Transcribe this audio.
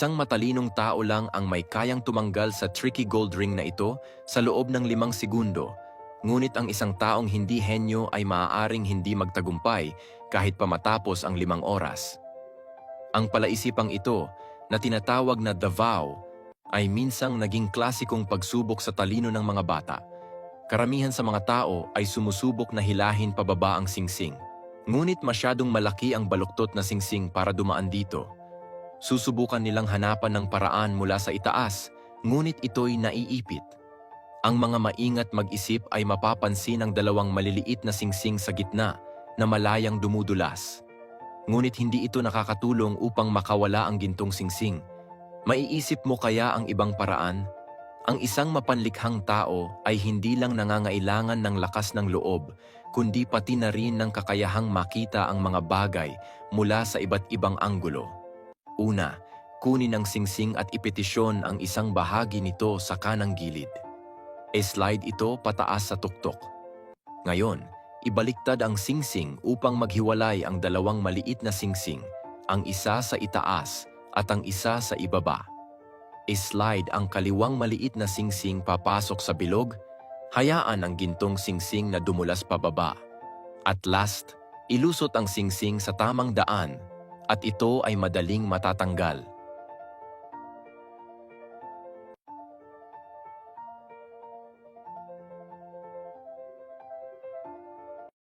Isang matalinong tao lang ang may kayang tumanggal sa tricky gold ring na ito sa loob ng 5 segundo. Ngunit ang isang taong hindi henyo ay maaaring hindi magtagumpay kahit pa matapos ang 5 oras. Ang palaisipang ito, na tinatawag na The Vow, ay minsang naging klasikong pagsubok sa talino ng mga bata. Karamihan sa mga tao ay sumusubok na hilahin pababa ang singsing. Ngunit masyadong malaki ang baluktot na singsing para dumaan dito. Susubukan nilang hanapan ng paraan mula sa itaas, ngunit ito'y naiipit. Ang mga maingat mag-isip ay mapapansin ang 2 maliliit na singsing sa gitna na malayang dumudulas. Ngunit hindi ito nakakatulong upang makawala ang gintong singsing. Maiisip mo kaya ang ibang paraan? Ang isang mapanlikhang tao ay hindi lang nangangailangan ng lakas ng loob, kundi pati na rin ng kakayahang makita ang mga bagay mula sa iba't ibang anggulo. Una, kunin ang singsing at ipetisyon ang isang bahagi nito sa kanang gilid. E-slide ito pataas sa tuktok. Ngayon, ibaliktad ang singsing upang maghiwalay ang 2 maliit na singsing, ang isa sa itaas at ang isa sa ibaba. I-slide ang kaliwang maliit na singsing papasok sa bilog, hayaan ang gintong singsing na dumulas pababa. At last, ilusot ang singsing sa tamang daan at ito ay madaling matatanggal.